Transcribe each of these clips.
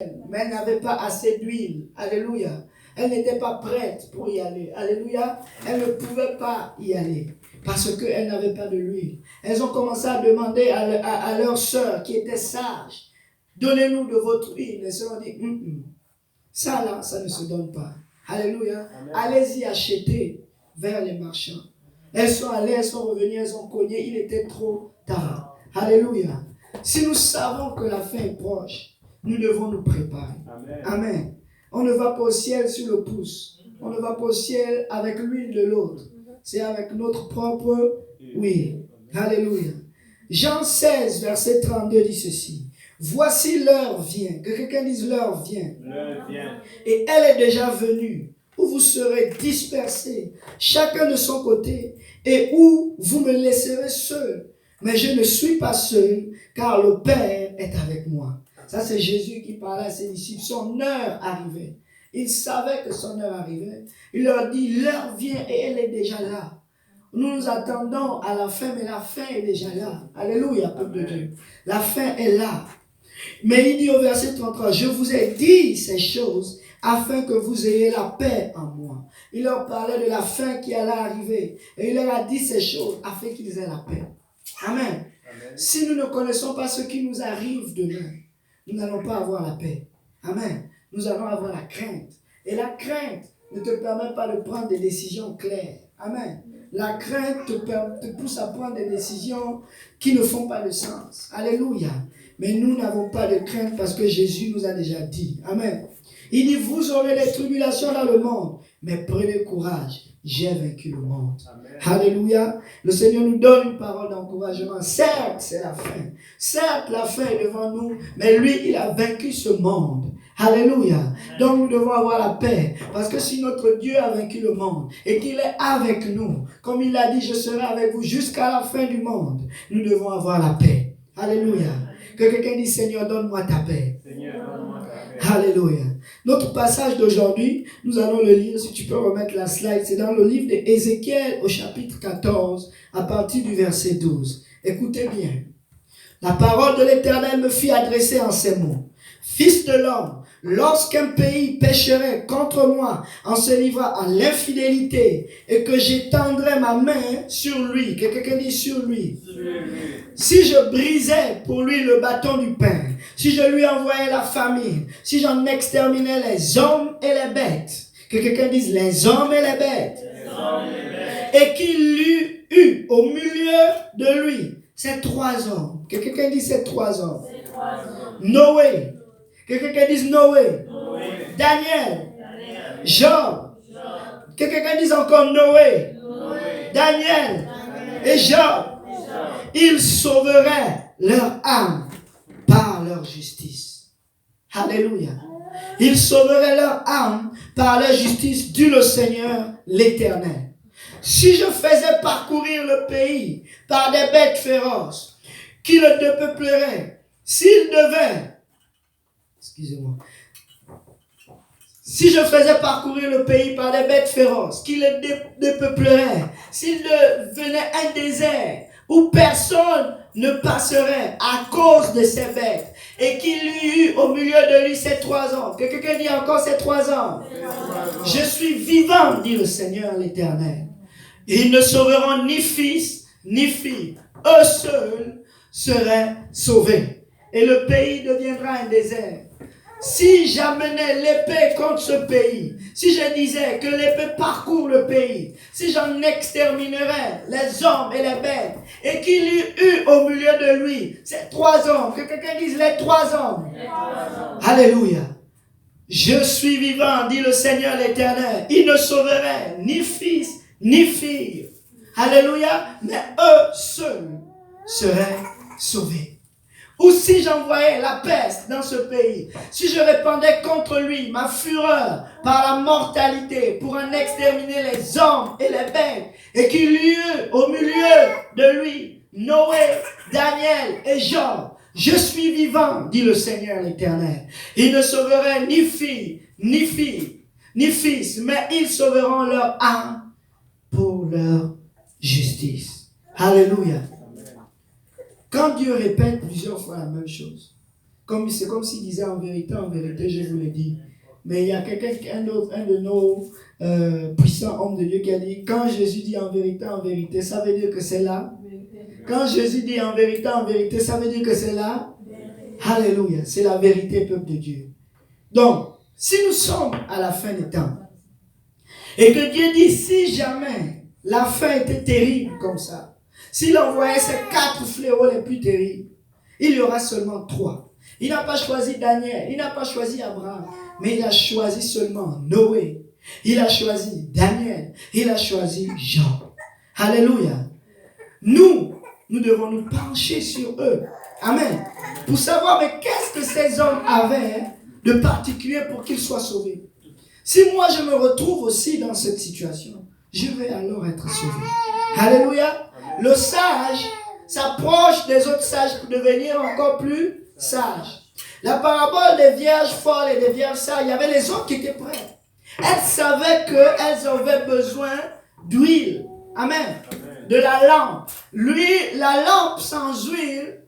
mais elle n'avait pas assez d'huile. Alléluia. Elle n'était pas prête pour y aller. Alléluia. Elle ne pouvait pas y aller parce qu'elle n'avait pas de l'huile. Elles ont commencé à demander à leur sœur qui était sage, donnez-nous de votre huile. Les sœurs ont dit, ça là, ça ne se donne pas. Alléluia. Allez-y acheter vers les marchands. Elles sont allées, elles sont revenues, elles ont cogné, il était trop tard. Alléluia. Si nous savons que la fin est proche, nous devons nous préparer. Amen. Amen. On ne va pas au ciel sur le pouce. On ne va pas au ciel avec l'huile de l'autre. C'est avec notre propre huile. Alléluia. Jean 16, verset 32 dit ceci. Voici l'heure vient. Que quelqu'un dise l'heure vient. L'heure vient. Et elle est déjà venue, où vous serez dispersés, chacun de son côté, et où vous me laisserez seul. Mais je ne suis pas seul, car le Père est avec moi. Ça, c'est Jésus qui parlait à ses disciples. Son heure arrivait. Il savait que son heure arrivait. Il leur dit, l'heure vient et elle est déjà là. Nous nous attendons à la fin, mais la fin est déjà là. Alléluia, peuple de Dieu. La fin est là. Mais il dit au verset 33, je vous ai dit ces choses afin que vous ayez la paix en moi. Il leur parlait de la fin qui allait arriver. Et il leur a dit ces choses afin qu'ils aient la paix. Amen. Amen. Si nous ne connaissons pas ce qui nous arrive demain, nous n'allons pas avoir la paix. Amen. Nous allons avoir la crainte. Et la crainte ne te permet pas de prendre des décisions claires. Amen. La crainte te pousse à prendre des décisions qui ne font pas de sens. Alléluia. Mais nous n'avons pas de crainte parce que Jésus nous a déjà dit. Amen. Il dit, vous aurez des tribulations dans le monde, mais prenez courage. J'ai vaincu le monde. Amen. Alléluia. Le Seigneur nous donne une parole d'encouragement. Certes, c'est la fin. Certes, la fin est devant nous, mais lui, il a vaincu ce monde. Alléluia. Donc nous devons avoir la paix. Parce que si notre Dieu a vaincu le monde et qu'il est avec nous, comme il l'a dit, je serai avec vous jusqu'à la fin du monde, nous devons avoir la paix. Alléluia. Que quelqu'un dise, Seigneur, donne-moi ta paix. Seigneur, donne-moi ta paix. Alléluia. Notre passage d'aujourd'hui, nous allons le lire, si tu peux remettre la slide, c'est dans le livre d'Ézéchiel au chapitre 14, à partir du verset 12. Écoutez bien. La parole de l'Éternel me fit adresser en ces mots. Fils de l'homme, lorsqu'un pays pécherait contre moi en se livrant à l'infidélité et que j'étendrais ma main sur lui, que quelqu'un dit sur lui, si je brisais pour lui le bâton du pain, si je lui envoyais la famine, si j'en exterminais les hommes et les bêtes, que quelqu'un dise les hommes et les bêtes, et qu'il eût eu au milieu de lui ces trois hommes, que quelqu'un dise ces trois hommes, Noé, que quelqu'un dise Noé, Daniel, Job, que quelqu'un dise encore Noé, Daniel et Job. Ils sauveraient leur âme par leur justice. Alléluia. Ils sauveraient leur âme par leur justice, dit le Seigneur l'Éternel. Si je faisais parcourir le pays par des bêtes féroces qui le dépeupleraient, s'ils devaient, excusez-moi, si je faisais parcourir le pays par des bêtes féroces qui le dépeupleraient, s'il devenait un désert où personne ne passerait à cause de ces bêtes, et qu'il y eut au milieu de lui ces trois hommes, que quelqu'un dit encore ces trois hommes, je suis vivant, dit le Seigneur l'Éternel. Ils ne sauveront ni fils ni fille, eux seuls seraient sauvés, et le pays deviendra un désert. Si j'amenais l'épée contre ce pays, si je disais que l'épée parcourt le pays, si j'en exterminerais les hommes et les bêtes, et qu'il y eut au milieu de lui ces trois hommes, que quelqu'un dise les trois hommes. Alléluia. Je suis vivant, dit le Seigneur l'Éternel. Il ne sauverait ni fils ni fille. Alléluia. Mais eux seuls seraient sauvés. Ou si j'envoyais la peste dans ce pays, si je répandais contre lui ma fureur par la mortalité pour en exterminer les hommes et les bêtes, et qu'il y eut au milieu de lui Noé, Daniel et Job, je suis vivant, dit le Seigneur l'Éternel. Ils ne sauveraient ni fille, ni fille, ni fils, mais ils sauveront leur âme pour leur justice. Alléluia. Quand Dieu répète plusieurs fois la même chose, c'est comme s'il disait en vérité, je vous le dis. Mais il y a quelqu'un, un de nos puissants hommes de Dieu qui a dit, quand Jésus dit en vérité, ça veut dire que c'est là. Quand Jésus dit en vérité, ça veut dire que c'est là. Alléluia, c'est la vérité, peuple de Dieu. Donc, si nous sommes à la fin des temps, et que Dieu dit, si jamais la fin était terrible comme ça, s'il envoyait ces 4 fléaux les plus terribles, il y aura seulement 3. Il n'a pas choisi Daniel, il n'a pas choisi Abraham, mais il a choisi seulement Noé. Il a choisi Daniel, il a choisi Jean. Alléluia. Nous devons nous pencher sur eux. Amen. Pour savoir, mais qu'est-ce que ces hommes avaient de particulier pour qu'ils soient sauvés? Si moi je me retrouve aussi dans cette situation, je vais alors être sauvé. Alléluia. Le sage s'approche des autres sages pour devenir encore plus sage. La parabole des vierges folles et des vierges sages, il y avait les autres qui étaient prêts. Elles savaient qu'elles avaient besoin d'huile. Amen. De la lampe. La lampe sans huile,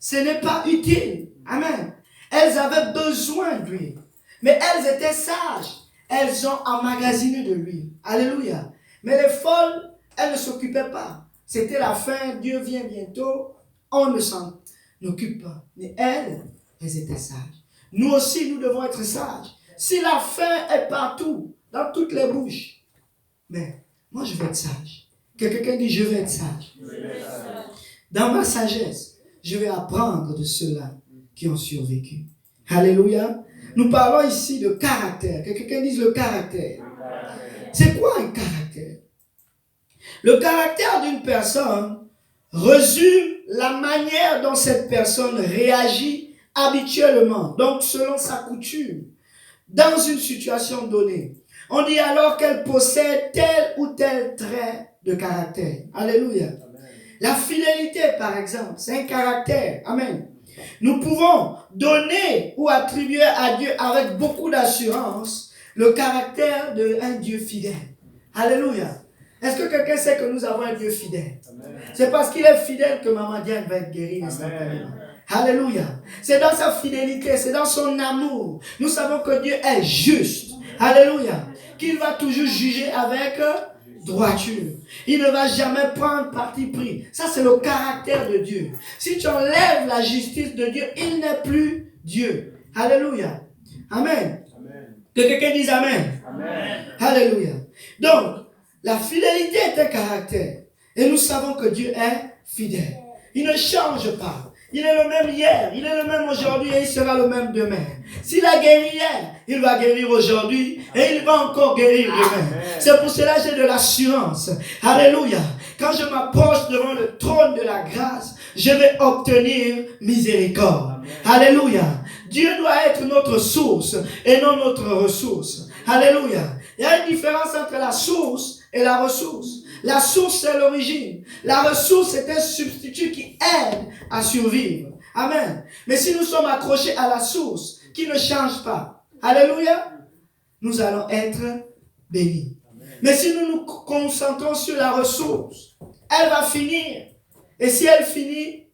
ce n'est pas utile. Amen. Elles avaient besoin d'huile. Mais elles étaient sages. Elles ont emmagasiné de l'huile. Alléluia. Mais les folles, elles ne s'occupaient pas. C'était la fin, Dieu vient bientôt. On ne s'en occupe pas. Mais elles étaient sages. Nous aussi, nous devons être sages. Si la faim est partout, dans toutes les bouches, mais moi je vais être sage. Que quelqu'un dit, je vais être sage. Dans ma sagesse, je vais apprendre de ceux-là qui ont survécu. Alléluia. Nous parlons ici de caractère. Que quelqu'un dise le caractère. C'est quoi un caractère? Le caractère d'une personne résume la manière dont cette personne réagit habituellement, donc selon sa coutume, dans une situation donnée. On dit alors qu'elle possède tel ou tel trait de caractère. Alléluia. Amen. La fidélité, par exemple, c'est un caractère. Amen. Nous pouvons donner ou attribuer à Dieu avec beaucoup d'assurance le caractère d'un Dieu fidèle. Alléluia. Est-ce que quelqu'un sait que nous avons un Dieu fidèle? C'est parce qu'il est fidèle que Maman Diane va être guérie instantanément. Alléluia. C'est dans sa fidélité, c'est dans son amour. Nous savons que Dieu est juste. Alléluia. Qu'il va toujours juger avec droiture. Il ne va jamais prendre parti pris. Ça, c'est le caractère de Dieu. Si tu enlèves la justice de Dieu, il n'est plus Dieu. Alléluia. Amen. Amen. Que quelqu'un dise Amen. Amen. Alléluia. Donc, la fidélité est un caractère. Et nous savons que Dieu est fidèle. Il ne change pas. Il est le même hier, il est le même aujourd'hui et il sera le même demain. S'il a guéri hier, il va guérir aujourd'hui et il va encore guérir demain. C'est pour cela que j'ai de l'assurance. Alléluia. Quand je m'approche devant le trône de la grâce, je vais obtenir miséricorde. Alléluia. Dieu doit être notre source et non notre ressource. Alléluia. Il y a une différence entre la source et la ressource. La source, c'est l'origine. La ressource, c'est un substitut qui aide à survivre. Amen. Mais si nous sommes accrochés à la source, qui ne change pas, alléluia, nous allons être bénis. Mais si nous nous concentrons sur la ressource, elle va finir. Et si elle finit,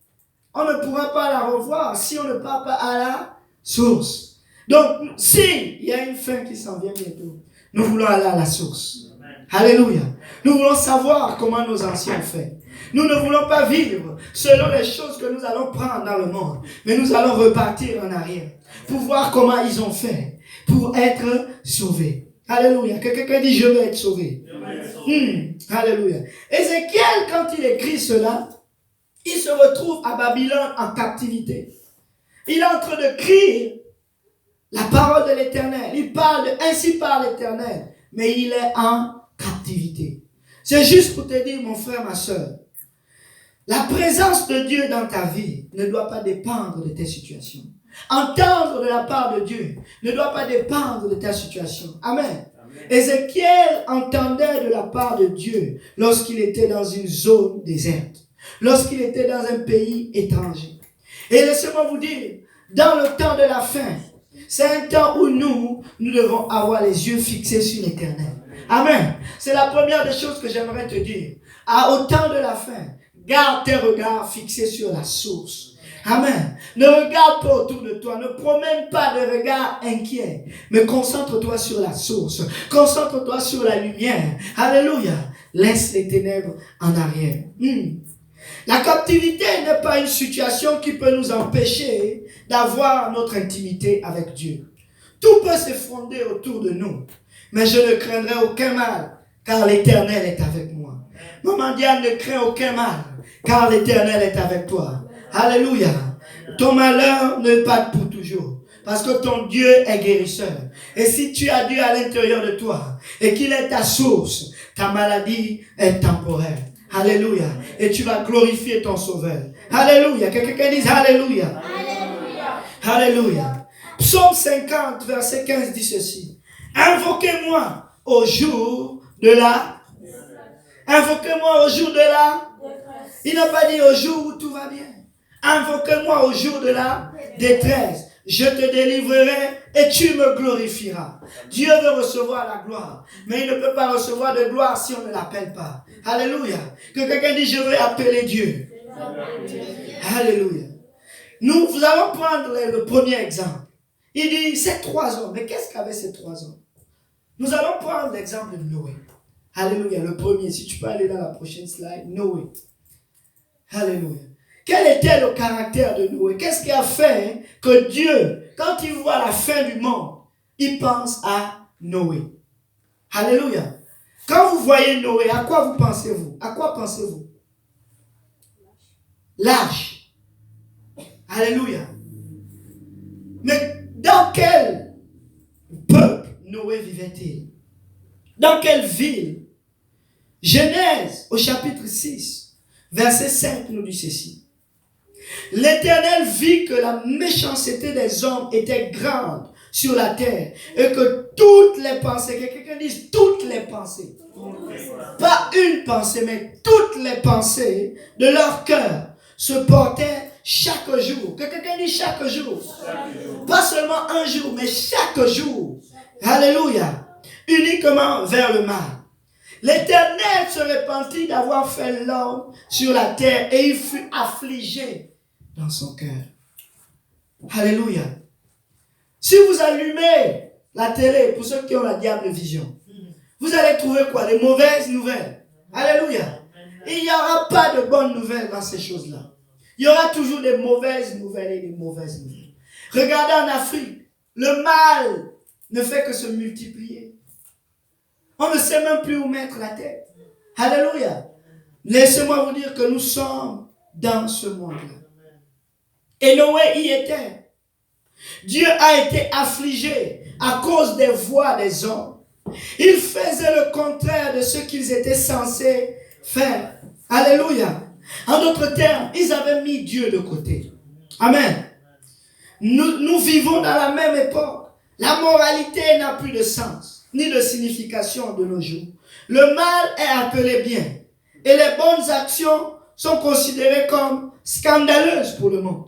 on ne pourra pas la revoir si on ne part pas à la source. Donc, si il y a une fin qui s'en vient bientôt, nous voulons aller à la source. Alléluia. Nous voulons savoir comment nos anciens ont fait. Nous ne voulons pas vivre selon les choses que nous allons prendre dans le monde, mais nous allons repartir en arrière pour voir comment ils ont fait pour être sauvés. Alléluia. Que quelqu'un dit, je vais être sauvé. Alléluia. Ézéchiel, quand il écrit cela, il se retrouve à Babylone en captivité. Il est en train de crier la parole de l'Éternel. Il parle de ainsi par l'Éternel, mais il est en captivité. C'est juste pour te dire, mon frère, ma soeur, la présence de Dieu dans ta vie ne doit pas dépendre de tes situations. Entendre de la part de Dieu ne doit pas dépendre de ta situation. Amen. Ézéchiel entendait de la part de Dieu lorsqu'il était dans une zone déserte, lorsqu'il était dans un pays étranger. Et laissez-moi vous dire, dans le temps de la fin, c'est un temps où nous devons avoir les yeux fixés sur l'Éternel. Amen. C'est la première des choses que j'aimerais te dire. Au temps de la fin, garde tes regards fixés sur la source. Amen. Ne regarde pas autour de toi. Ne promène pas de regard inquiet. Mais concentre-toi sur la source. Concentre-toi sur la lumière. Alléluia. Laisse les ténèbres en arrière. La captivité n'est pas une situation qui peut nous empêcher d'avoir notre intimité avec Dieu. Tout peut s'effondrer autour de nous. Mais je ne craindrai aucun mal, car l'Éternel est avec moi. Maman Diane, ne crains aucun mal, car l'Éternel est avec toi. Alléluia. Ton malheur ne part pour toujours, parce que ton Dieu est guérisseur. Et si tu as Dieu à l'intérieur de toi, et qu'il est ta source, ta maladie est temporaire. Alléluia. Et tu vas glorifier ton Sauveur. Alléluia. Quelqu'un dise Alléluia. Alléluia. Alléluia. Psaume 50, verset 15 dit ceci. Invoquez-moi au jour de la... Invoquez-moi au jour de la... Il n'a pas dit au jour où tout va bien. Invoquez-moi au jour de la détresse. Je te délivrerai et tu me glorifieras. Dieu veut recevoir la gloire. Mais il ne peut pas recevoir de gloire si on ne l'appelle pas. Alléluia. Que quelqu'un dise, je veux appeler Dieu. Alléluia. Nous allons prendre le premier exemple. Il dit, ces 3 hommes. Mais qu'est-ce qu'avaient ces 3 hommes? Nous allons prendre l'exemple de Noé. Alléluia. Le premier, si tu peux aller dans la prochaine slide. Noé. Alléluia. Quel était le caractère de Noé? Qu'est-ce qui a fait que Dieu, quand il voit la fin du monde, il pense à Noé? Alléluia. Quand vous voyez Noé, à quoi vous pensez-vous? À quoi pensez-vous? L'âge. Alléluia. Mais dans quel peuple Noé vivait-il? Dans quelle ville? Genèse au chapitre 6, verset 5 nous dit ceci. L'Éternel vit que la méchanceté des hommes était grande sur la terre et que toutes les pensées, que quelqu'un dise toutes les pensées, pas une pensée, mais toutes les pensées de leur cœur se portaient chaque jour. Que quelqu'un dise chaque jour. Pas seulement un jour, mais chaque jour. Alléluia. Uniquement vers le mal. L'Éternel se repentit d'avoir fait l'homme sur la terre et il fut affligé dans son cœur. Alléluia. Si vous allumez la télé, pour ceux qui ont la diable vision, vous allez trouver quoi? Des mauvaises nouvelles. Alléluia. Il n'y aura pas de bonnes nouvelles dans ces choses-là. Il y aura toujours des mauvaises nouvelles et des mauvaises nouvelles. Regardez en Afrique, le mal ne fait que se multiplier. On ne sait même plus où mettre la tête. Alléluia. Laissez-moi vous dire que nous sommes dans ce monde-là. Et Noé y était. Dieu a été affligé à cause des voix des hommes. Ils faisaient le contraire de ce qu'ils étaient censés faire. Alléluia. En d'autres termes, ils avaient mis Dieu de côté. Amen. Nous vivons dans la même époque. La moralité n'a plus de sens, ni de signification de nos jours. Le mal est appelé bien. Et les bonnes actions sont considérées comme scandaleuses pour le monde.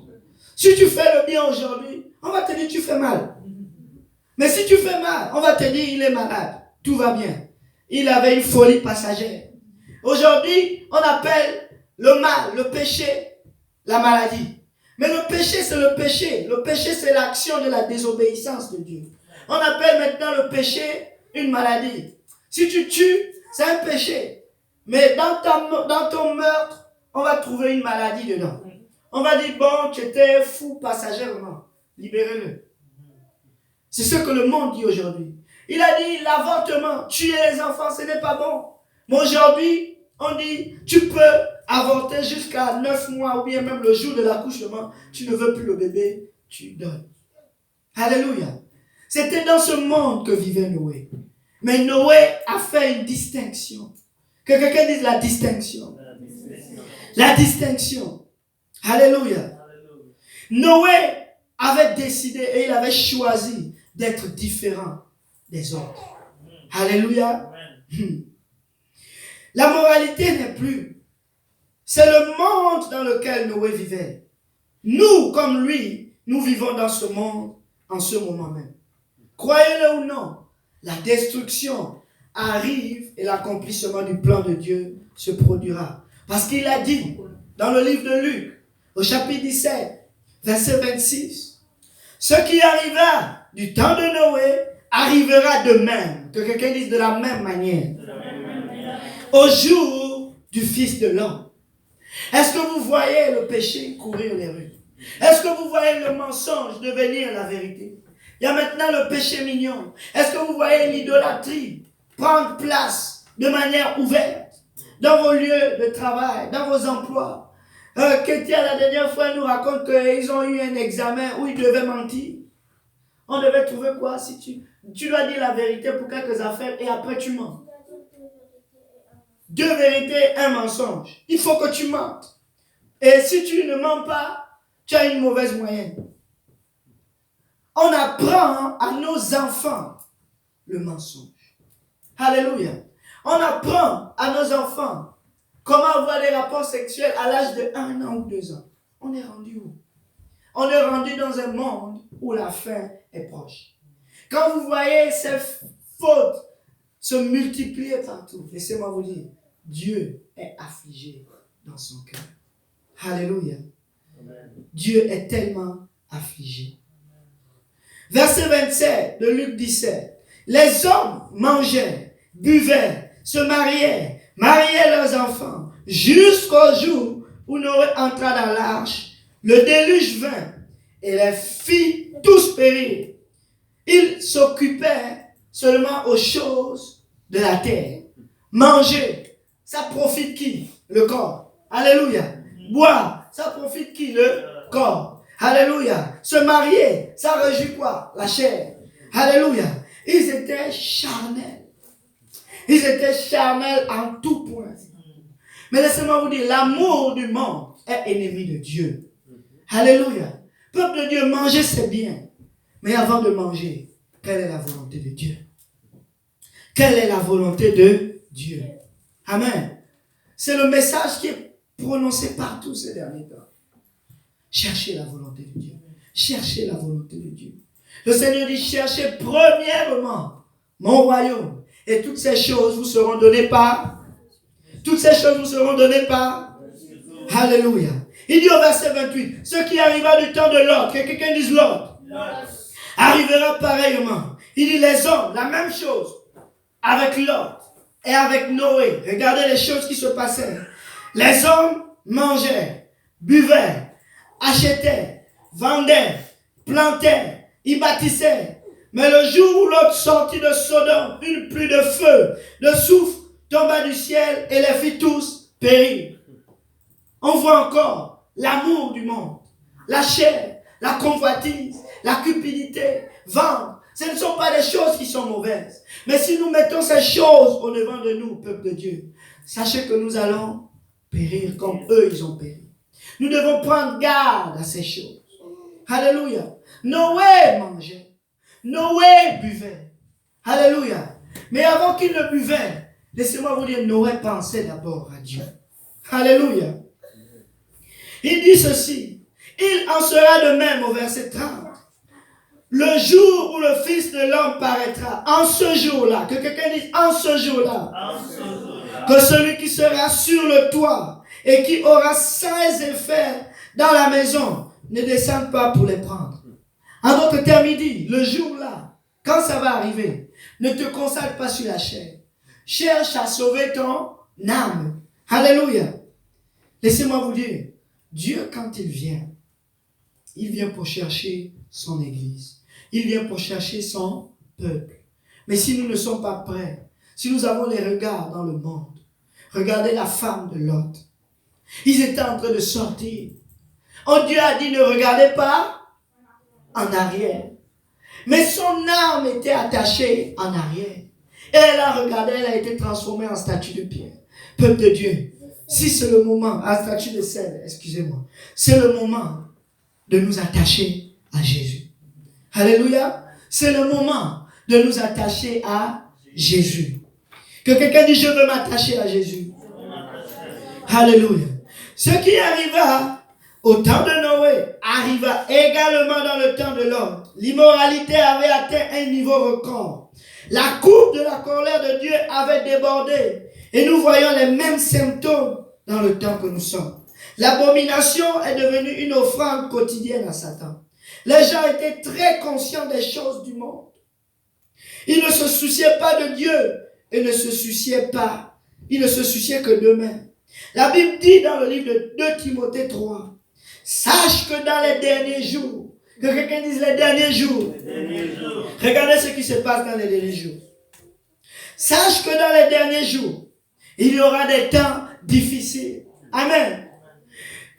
Si tu fais le bien aujourd'hui, on va te dire tu fais mal. Mais si tu fais mal, on va te dire il est malade. Tout va bien. Il avait une folie passagère. Aujourd'hui, on appelle le mal, le péché, la maladie. Mais le péché, c'est le péché. Le péché, c'est l'action de la désobéissance de Dieu. On appelle maintenant le péché une maladie. Si tu tues, c'est un péché. Mais dans ton meurtre, on va trouver une maladie dedans. On va dire, bon, tu étais fou passagèrement. Libérez-le. C'est ce que le monde dit aujourd'hui. Il a dit, l'avortement, tuer les enfants, ce n'est pas bon. Mais aujourd'hui, on dit, tu peux avorter jusqu'à 9 mois ou bien même le jour de l'accouchement. Tu ne veux plus le bébé, tu donnes. Alléluia. C'était dans ce monde que vivait Noé. Mais Noé a fait une distinction. Que quelqu'un dise la distinction. La distinction. Alléluia. Noé avait décidé et il avait choisi d'être différent des autres. Alléluia. La moralité n'est plus. C'est le monde dans lequel Noé vivait. Nous, comme lui, nous vivons dans ce monde en ce moment même. Croyez-le ou non, la destruction arrive et l'accomplissement du plan de Dieu se produira. Parce qu'il a dit dans le livre de Luc, au chapitre 17, Verset 26. Ce qui arriva du temps de Noé arrivera de même. Que quelqu'un dise de la même manière. Au jour du Fils de l'homme. Est-ce que vous voyez le péché courir les rues? Est-ce que vous voyez le mensonge devenir la vérité? Il y a maintenant le péché mignon. Est-ce que vous voyez l'idolâtrie prendre place de manière ouverte dans vos lieux de travail, dans vos emplois? Kétia, la dernière fois, nous raconte qu'ils ont eu un examen où ils devaient mentir. On devait trouver quoi? Si tu dois dire la vérité pour quelques affaires et après tu mens. 2 vérités, 1 mensonge. Il faut que tu mentes. Et si tu ne mens pas, tu as une mauvaise moyenne. On apprend à nos enfants le mensonge. Alléluia. On apprend à nos enfants comment avoir des rapports sexuels à l'âge de 1 an ou 2 ans. On est rendu où? On est rendu dans un monde où la fin est proche. Quand vous voyez ces fautes se multiplier partout, laissez-moi vous dire, Dieu est affligé dans son cœur. Alléluia. Amen. Dieu est tellement affligé. Verset 27 de Luc 17. Les hommes mangeaient, buvaient, se mariaient leurs enfants, jusqu'au jour où Noé entra dans l'arche. Le déluge vint et les fit tous périr. Ils s'occupaient seulement aux choses de la terre. Manger, ça profite qui? Le corps. Alléluia. Boire, ça profite qui? Le corps. Alléluia. Se marier, ça réjouit quoi? La chair. Alléluia. Ils étaient charnels. Ils étaient charnels en tout point. Mais laissez-moi vous dire, l'amour du monde est ennemi de Dieu. Alléluia. Peuple de Dieu, manger c'est bien. Mais avant de manger, quelle est la volonté de Dieu? Quelle est la volonté de Dieu? Amen. C'est le message qui est prononcé partout ces derniers temps. Cherchez la volonté de Dieu. Cherchez la volonté de Dieu. Le Seigneur dit, cherchez premièrement mon royaume. Et toutes ces choses vous seront données par. Toutes ces choses vous seront données par. Alléluia. Il dit au verset 28, ce qui arriva du temps de Lot, que quelqu'un dise Lot, arrivera pareillement. Il dit les hommes, la même chose, avec Lot et avec Noé. Regardez les choses qui se passaient. Les hommes mangeaient, buvaient, achetaient, vendaient, plantaient, y bâtissaient. Mais le jour où Lot sortit de Sodome, une pluie de feu, de soufre tomba du ciel et les fit tous périr. On voit encore l'amour du monde, la chair, la convoitise, la cupidité, vendre. Ce ne sont pas des choses qui sont mauvaises. Mais si nous mettons ces choses au devant de nous, peuple de Dieu, sachez que nous allons périr comme eux, ils ont péri. Nous devons prendre garde à ces choses. Alléluia. Noé mangeait. Noé buvait. Alléluia. Mais avant qu'il ne buvait, laissez-moi vous dire, Noé pensait d'abord à Dieu. Alléluia. Il dit ceci. Il en sera de même au verset 30. Le jour où le Fils de l'homme paraîtra, en ce jour-là, que quelqu'un dise en ce jour-là, que celui qui sera sur le toit et qui aura 16 effets dans la maison ne descende pas pour les prendre. En d'autres termes, il dit, le jour-là, quand ça va arriver, ne te consacre pas sur la chair. Cherche à sauver ton âme. Alléluia. Laissez-moi vous dire, Dieu, quand il vient pour chercher son Église. Il vient pour chercher son peuple. Mais si nous ne sommes pas prêts, si nous avons les regards dans le monde, regardez la femme de Lot. Ils étaient en train de sortir. Oh, Dieu a dit, ne regardez pas en arrière. Mais son âme était attachée en arrière. Et elle a regardé, elle a été transformée en statue de pierre. Peuple de Dieu, si c'est le moment, en statue de sel, excusez-moi, c'est le moment de nous attacher à Jésus. Alléluia. C'est le moment de nous attacher à Jésus. Que quelqu'un dise, je veux m'attacher à Jésus. Alléluia. Ce qui arriva au temps de Noé arriva également dans le temps de l'homme. L'immoralité avait atteint un niveau record. La coupe de la colère de Dieu avait débordé. Et nous voyons les mêmes symptômes dans le temps que nous sommes. L'abomination est devenue une offrande quotidienne à Satan. Les gens étaient très conscients des choses du monde. Ils ne se souciaient pas de Dieu et ne se souciaient pas. Ils ne se souciaient que d'eux-mêmes. La Bible dit dans le livre de 2 Timothée 3, sache que dans les derniers jours, que quelqu'un dise les derniers jours. Regardez ce qui se passe dans les derniers jours. Sache que dans les derniers jours, il y aura des temps difficiles. Amen.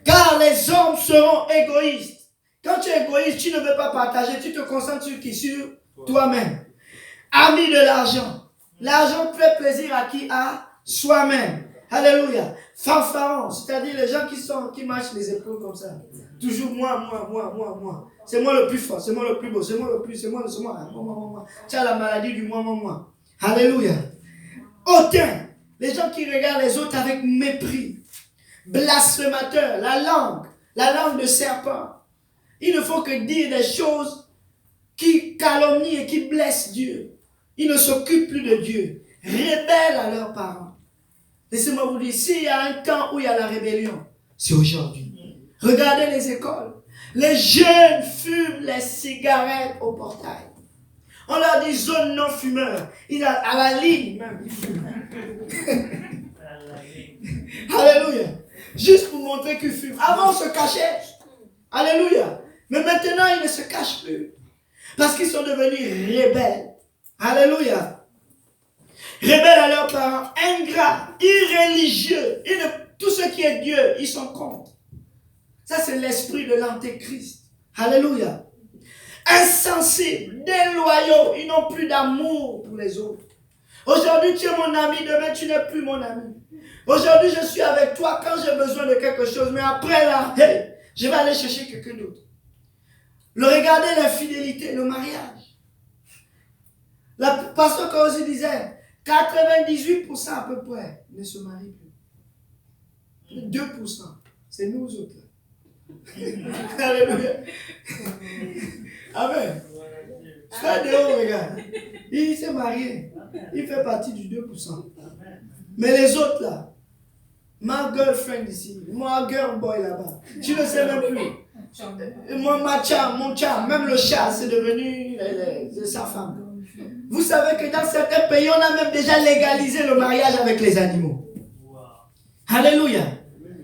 Car les hommes seront égoïstes. Quand tu es égoïste, tu ne veux pas partager, tu te concentres sur qui? Sur toi-même. Ami de l'argent. L'argent fait plaisir à qui? À soi-même. Alléluia. Fanfaron, c'est-à-dire les gens qui marchent les épaules comme ça. Toujours moi. C'est moi le plus fort, c'est moi le plus beau, c'est moi le plus, c'est moi. Tu as la maladie du moi. Alléluia. Hautain, les gens qui regardent les autres avec mépris. Blasphémateur, la langue de serpent. Il ne faut que dire des choses qui calomnient et qui blessent Dieu. Ils ne s'occupent plus de Dieu. Rebelles à leurs parents. Laissez-moi vous dire, s'il y a un temps où il y a la rébellion, c'est aujourd'hui. Regardez les écoles. Les jeunes fument les cigarettes au portail. On leur dit zone non fumeur. À la ligne même, ils fument. Alléluia. Juste pour montrer qu'ils fument. Avant, on se cachait. Alléluia. Mais maintenant, ils ne se cachent plus. Parce qu'ils sont devenus rebelles. Alléluia. Rebelles à leurs parents, ingrats, irréligieux. Tout ce qui est Dieu, ils sont contre. Ça, c'est l'esprit de l'antéchrist. Alléluia. Insensibles, déloyaux, ils n'ont plus d'amour pour les autres. Aujourd'hui, tu es mon ami, demain, tu n'es plus mon ami. Aujourd'hui, je suis avec toi quand j'ai besoin de quelque chose, mais après là, hey, je vais aller chercher quelqu'un d'autre. Regardez l'infidélité, le mariage. Le pasteur Kaosi disait, 98% à peu près ne se marient plus. 2%, c'est nous autres. Alléluia. Amen. Frère Déo, regarde. Il s'est marié. Il fait partie du 2%. Mais les autres là, ma girlfriend ici, mon girl boy là-bas, tu ne sais même plus. Mon chat, même le chat, c'est devenu sa femme. Vous savez que dans certains pays, on a même déjà légalisé le mariage avec les animaux. Alléluia.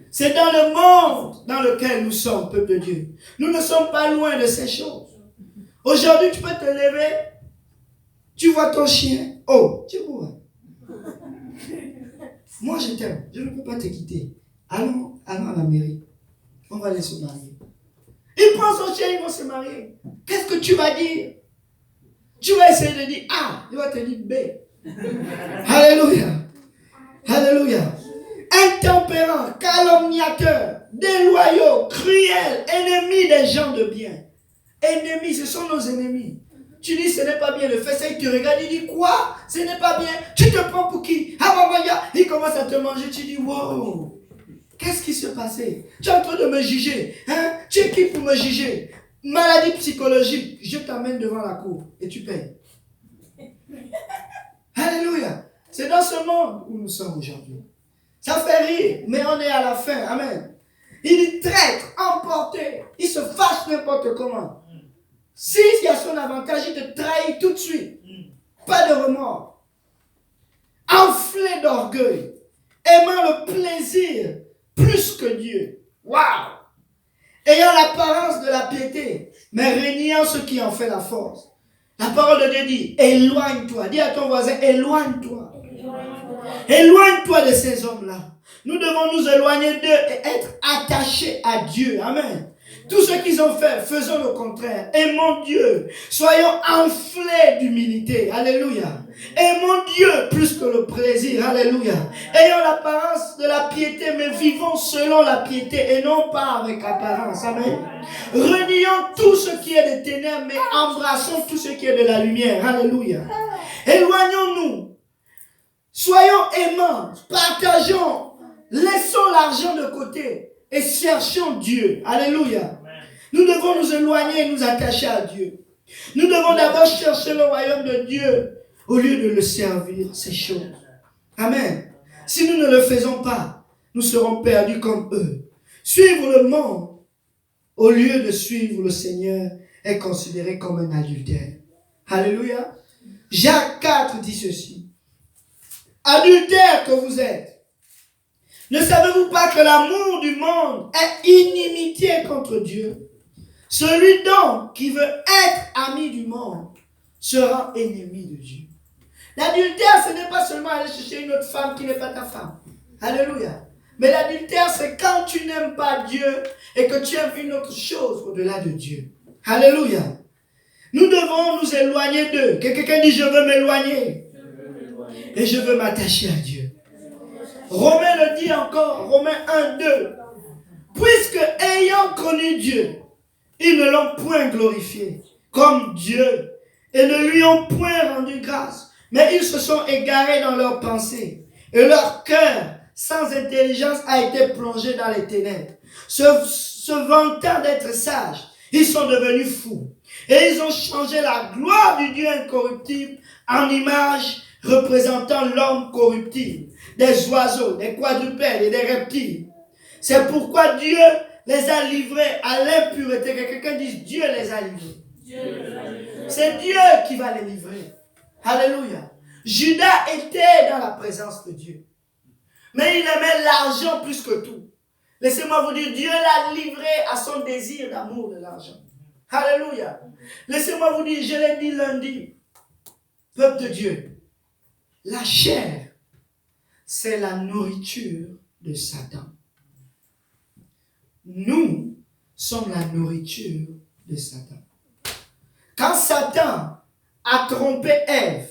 C'est dans le monde dans lequel nous sommes, peuple de Dieu. Nous ne sommes pas loin de ces choses. Aujourd'hui, tu peux te lever, tu vois ton chien. Oh, tu vois. Moi, je t'aime. Je ne peux pas te quitter. Allons à la mairie. On va aller se marier. Il prend son chien, ils vont se marier. Qu'est-ce que tu vas dire? Tu vas essayer de dire A, il va te dire B. Alléluia. Alléluia. Intempérants, calomniateurs, déloyaux, cruels, ennemis des gens de bien. Ennemis, ce sont nos ennemis. Tu dis ce n'est pas bien de faire ça, il te regarde, il dit quoi? Ce n'est pas bien. Tu te prends pour qui? Il commence à te manger, tu dis wow. Qu'est-ce qui se passait? Tu es en train de me juger. Hein? Tu es qui pour me juger? Maladie psychologique, je t'amène devant la cour et tu payes. Alléluia. C'est dans ce monde où nous sommes aujourd'hui. Ça fait rire, mais on est à la fin. Amen. Il dit traître, emporté. Il se fâche n'importe comment. S'il y a son avantage, il te trahit tout de suite. Pas de remords. Enflé d'orgueil. Aimant le plaisir plus que Dieu. Waouh! Ayant l'apparence de la piété, mais régnant ce qui en fait la force. La parole de Dieu dit, éloigne-toi. Dis à ton voisin, éloigne-toi. Éloigne-toi de ces hommes-là. Nous devons nous éloigner d'eux et être attachés à Dieu. Amen. Tout ce qu'ils ont fait, faisons le contraire. Aimons Dieu. Soyons enflés d'humilité. Alléluia. Aimons Dieu plus que le plaisir. Alléluia. Ayons l'apparence de la piété, mais vivons selon la piété et non pas avec apparence. Amen. Renions tout ce qui est des ténèbres, mais embrassons tout ce qui est de la lumière. Alléluia. Éloignons-nous. Soyons aimants. Partageons. Laissons l'argent de côté. Et cherchons Dieu. Alléluia. Nous devons nous éloigner et nous attacher à Dieu. Nous devons d'abord chercher le royaume de Dieu au lieu de le servir, ces choses. Amen. Si nous ne le faisons pas, nous serons perdus comme eux. Suivre le monde au lieu de suivre le Seigneur est considéré comme un adultère. Alléluia. Jacques 4 dit ceci. Adultère que vous êtes, ne savez-vous pas que l'amour du monde est inimitié contre Dieu? Celui donc qui veut être ami du monde sera ennemi de Dieu. L'adultère, ce n'est pas seulement aller chercher une autre femme qui n'est pas ta femme. Alléluia. Mais l'adultère, c'est quand tu n'aimes pas Dieu et que tu aimes une autre chose au-delà de Dieu. Alléluia. Nous devons nous éloigner d'eux. Que quelqu'un dit, je veux m'éloigner. Et je veux m'attacher à Dieu. Romains le dit encore, Romains 1, 2. Puisque ayant connu Dieu, ils ne l'ont point glorifié comme Dieu et ne lui ont point rendu grâce. Mais ils se sont égarés dans leurs pensées et leur cœur sans intelligence a été plongé dans les ténèbres. Se vantant d'être sages, ils sont devenus fous. Et ils ont changé la gloire du Dieu incorruptible en image représentant l'homme corruptible, des oiseaux, des quadrupèdes et des reptiles. C'est pourquoi Dieu les a livrés à l'impureté. Que quelqu'un dise, Dieu les a livrés. C'est Dieu qui va les livrer. Alléluia. Judas était dans la présence de Dieu. Mais il aimait l'argent plus que tout. Laissez-moi vous dire, Dieu l'a livré à son désir d'amour de l'argent. Alléluia. Laissez-moi vous dire, je l'ai dit lundi, peuple de Dieu, la chair, c'est la nourriture de Satan. Nous sommes la nourriture de Satan. Quand Satan a trompé Ève,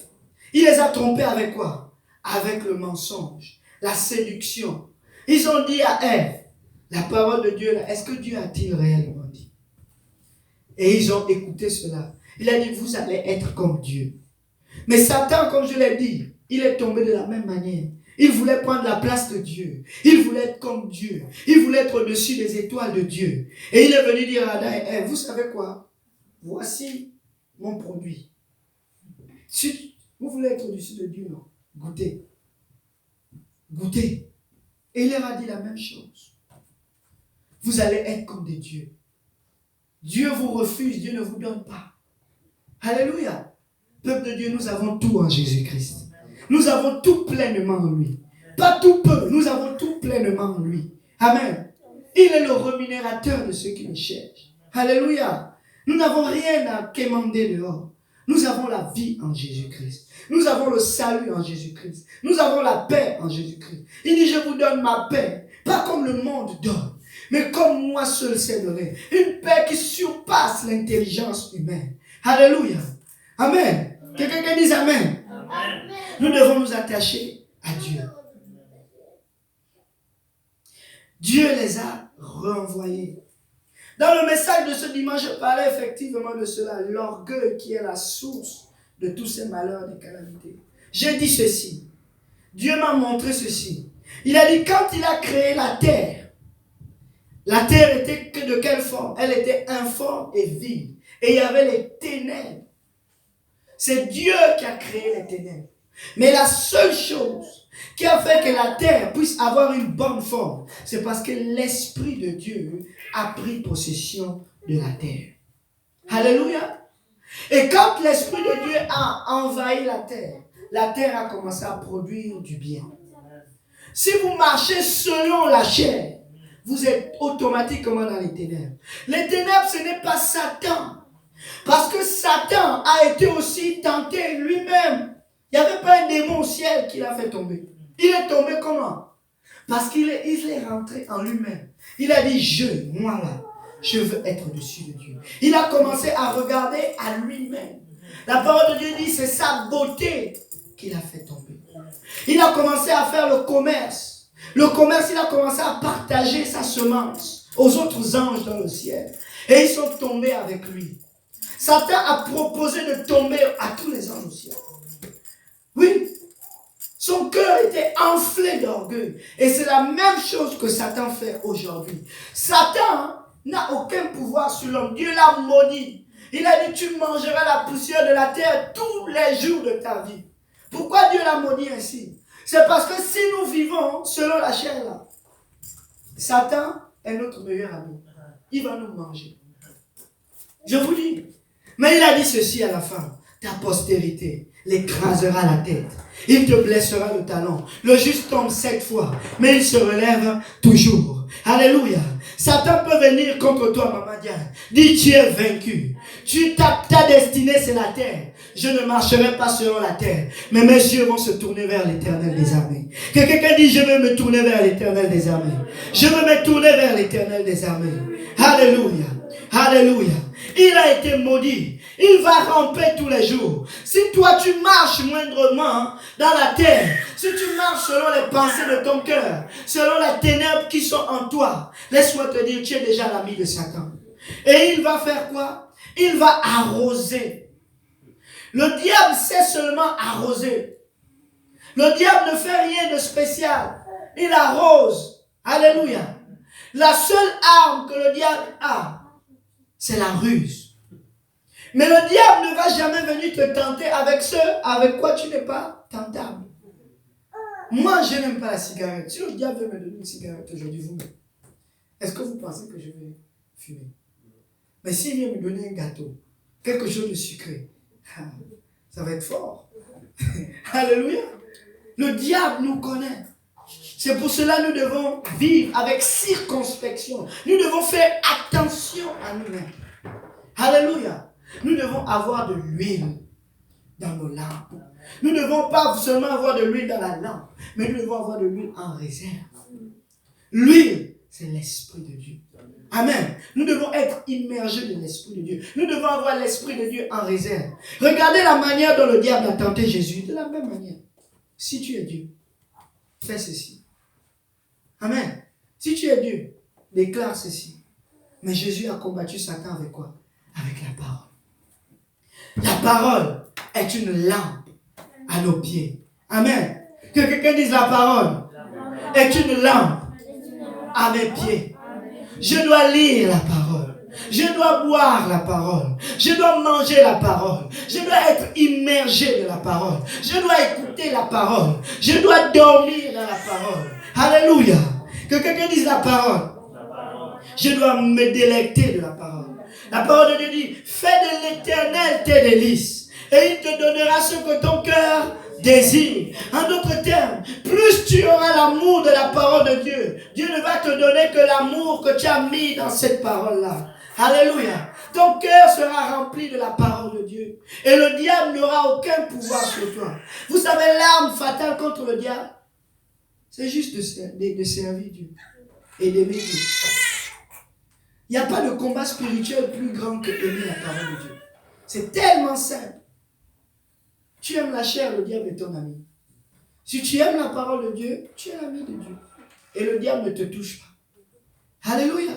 il les a trompés avec quoi? Avec le mensonge, la séduction. Ils ont dit à Ève, la parole de Dieu, là, est-ce que Dieu a-t-il réellement dit? Et ils ont écouté cela. Il a dit, vous allez être comme Dieu. Mais Satan, comme je l'ai dit, il est tombé de la même manière. Il voulait prendre la place de Dieu. Il voulait être comme Dieu. Il voulait être au-dessus des étoiles de Dieu. Et il est venu dire à Adam et Ève, vous savez quoi? Voici mon produit. Si vous voulez être au-dessus de Dieu, non? Goûtez. Goûtez. Et il leur a dit la même chose. Vous allez être comme des dieux. Dieu vous refuse, Dieu ne vous donne pas. Alléluia. Peuple de Dieu, nous avons tout en Jésus-Christ. Nous avons tout pleinement en lui. Pas tout peu, nous avons tout pleinement en lui. Amen. Il est le rémunérateur de ceux qui le cherchent. Alléluia. Nous n'avons rien à quémander dehors. Nous avons la vie en Jésus-Christ. Nous avons le salut en Jésus-Christ. Nous avons la paix en Jésus-Christ. Il dit, je vous donne ma paix. Pas comme le monde donne, mais comme moi seul sais donner. Une paix qui surpasse l'intelligence humaine. Alléluia. Amen. Que quelqu'un dise Amen. Amen. Nous devons nous attacher à Dieu. Dieu les a renvoyés. Dans le message de ce dimanche, je parlais effectivement de cela, l'orgueil qui est la source de tous ces malheurs, des calamités. J'ai dit ceci. Dieu m'a montré ceci. Il a dit, quand il a créé la terre était que de quelle forme? Elle était informe et vide. Et il y avait les ténèbres. C'est Dieu qui a créé les ténèbres. Mais la seule chose qui a fait que la terre puisse avoir une bonne forme, c'est parce que l'Esprit de Dieu a pris possession de la terre. Alléluia. Et quand l'Esprit de Dieu a envahi la terre a commencé à produire du bien. Si vous marchez selon la chair, vous êtes automatiquement dans les ténèbres. Les ténèbres, ce n'est pas Satan. Parce que Satan a été aussi tenté lui-même. Il n'y avait pas un démon au ciel qui l'a fait tomber. Il est tombé comment? Parce qu'il est rentré en lui-même. Il a dit, moi là, je veux être au-dessus de Dieu. Il a commencé à regarder à lui-même. La parole de Dieu dit, c'est sa beauté qui l'a fait tomber. Il a commencé à faire le commerce. Le commerce, il a commencé à partager sa semence aux autres anges dans le ciel. Et ils sont tombés avec lui. Satan a proposé de tomber à tous les anges au ciel. Oui. Son cœur était enflé d'orgueil. Et c'est la même chose que Satan fait aujourd'hui. Satan n'a aucun pouvoir sur l'homme. Dieu l'a maudit. Il a dit, tu mangeras la poussière de la terre tous les jours de ta vie. Pourquoi Dieu l'a maudit ainsi? C'est parce que si nous vivons selon la chair là, Satan est notre meilleur ami. Il va nous manger. Je vous dis. Mais il a dit ceci à la fin. Ta postérité l'écrasera la tête. Il te blessera le talon. Le juste tombe 7 fois, mais il se relève toujours. Alléluia. Satan peut venir contre toi, Maman Diane. Dis, tu es vaincu. Ta destinée, c'est la terre. Je ne marcherai pas selon la terre, mais mes yeux vont se tourner vers l'Éternel des armées. Que quelqu'un dit, je vais me tourner vers l'Éternel des armées. Je vais me tourner vers l'Éternel des armées. Alléluia. Alléluia. Il a été maudit. Il va ramper tous les jours. Si toi tu marches moindrement dans la terre, si tu marches selon les pensées de ton cœur, selon les ténèbres qui sont en toi, laisse-moi te dire, tu es déjà l'ami de Satan. Et il va faire quoi? Il va arroser. Le diable sait seulement arroser. Le diable ne fait rien de spécial. Il arrose. Alléluia. La seule arme que le diable a, c'est la ruse. Mais le diable ne va jamais venir te tenter avec ce avec quoi tu n'es pas tentable. Moi, je n'aime pas la cigarette. Si le diable veut me donner une cigarette aujourd'hui, vous-même, est-ce que vous pensez que je vais fumer? Mais s'il vient me donner un gâteau, quelque chose de sucré, ça va être fort. Alléluia. Le diable nous connaît. C'est pour cela que nous devons vivre avec circonspection. Nous devons faire attention à nous-mêmes. Alléluia. Nous devons avoir de l'huile dans nos lampes. Nous ne devons pas seulement avoir de l'huile dans la lampe, mais nous devons avoir de l'huile en réserve. L'huile, c'est l'Esprit de Dieu. Amen. Nous devons être immergés de l'Esprit de Dieu. Nous devons avoir l'Esprit de Dieu en réserve. Regardez la manière dont le diable a tenté Jésus. De la même manière. Si tu es Dieu, fais ceci. Amen. Si tu es Dieu, déclare ceci. Mais Jésus a combattu Satan avec quoi? Avec la parole. La parole est une lampe à nos pieds. Amen. Que quelqu'un dise la parole est une lampe à mes pieds. Je dois lire la parole. Je dois boire la parole. Je dois manger la parole. Je dois être immergé de la parole. Je dois écouter la parole. Je dois dormir dans la parole. Alléluia. Que quelqu'un dise la parole. Je dois me délecter de la parole. La parole de Dieu dit, fais de l'Éternel tes délices, et il te donnera ce que ton cœur désire. En d'autres termes, plus tu auras l'amour de la parole de Dieu, Dieu ne va te donner que l'amour que tu as mis dans cette parole-là. Alléluia. Ton cœur sera rempli de la parole de Dieu, et le diable n'aura aucun pouvoir sur toi. Vous savez, l'arme fatale contre le diable, c'est juste de servir Dieu et d'aimer Dieu. Il n'y a pas de combat spirituel plus grand que aimer la parole de Dieu. C'est tellement simple. Tu aimes la chair, le diable est ton ami. Si tu aimes la parole de Dieu, tu es l'ami de Dieu. Et le diable ne te touche pas. Alléluia.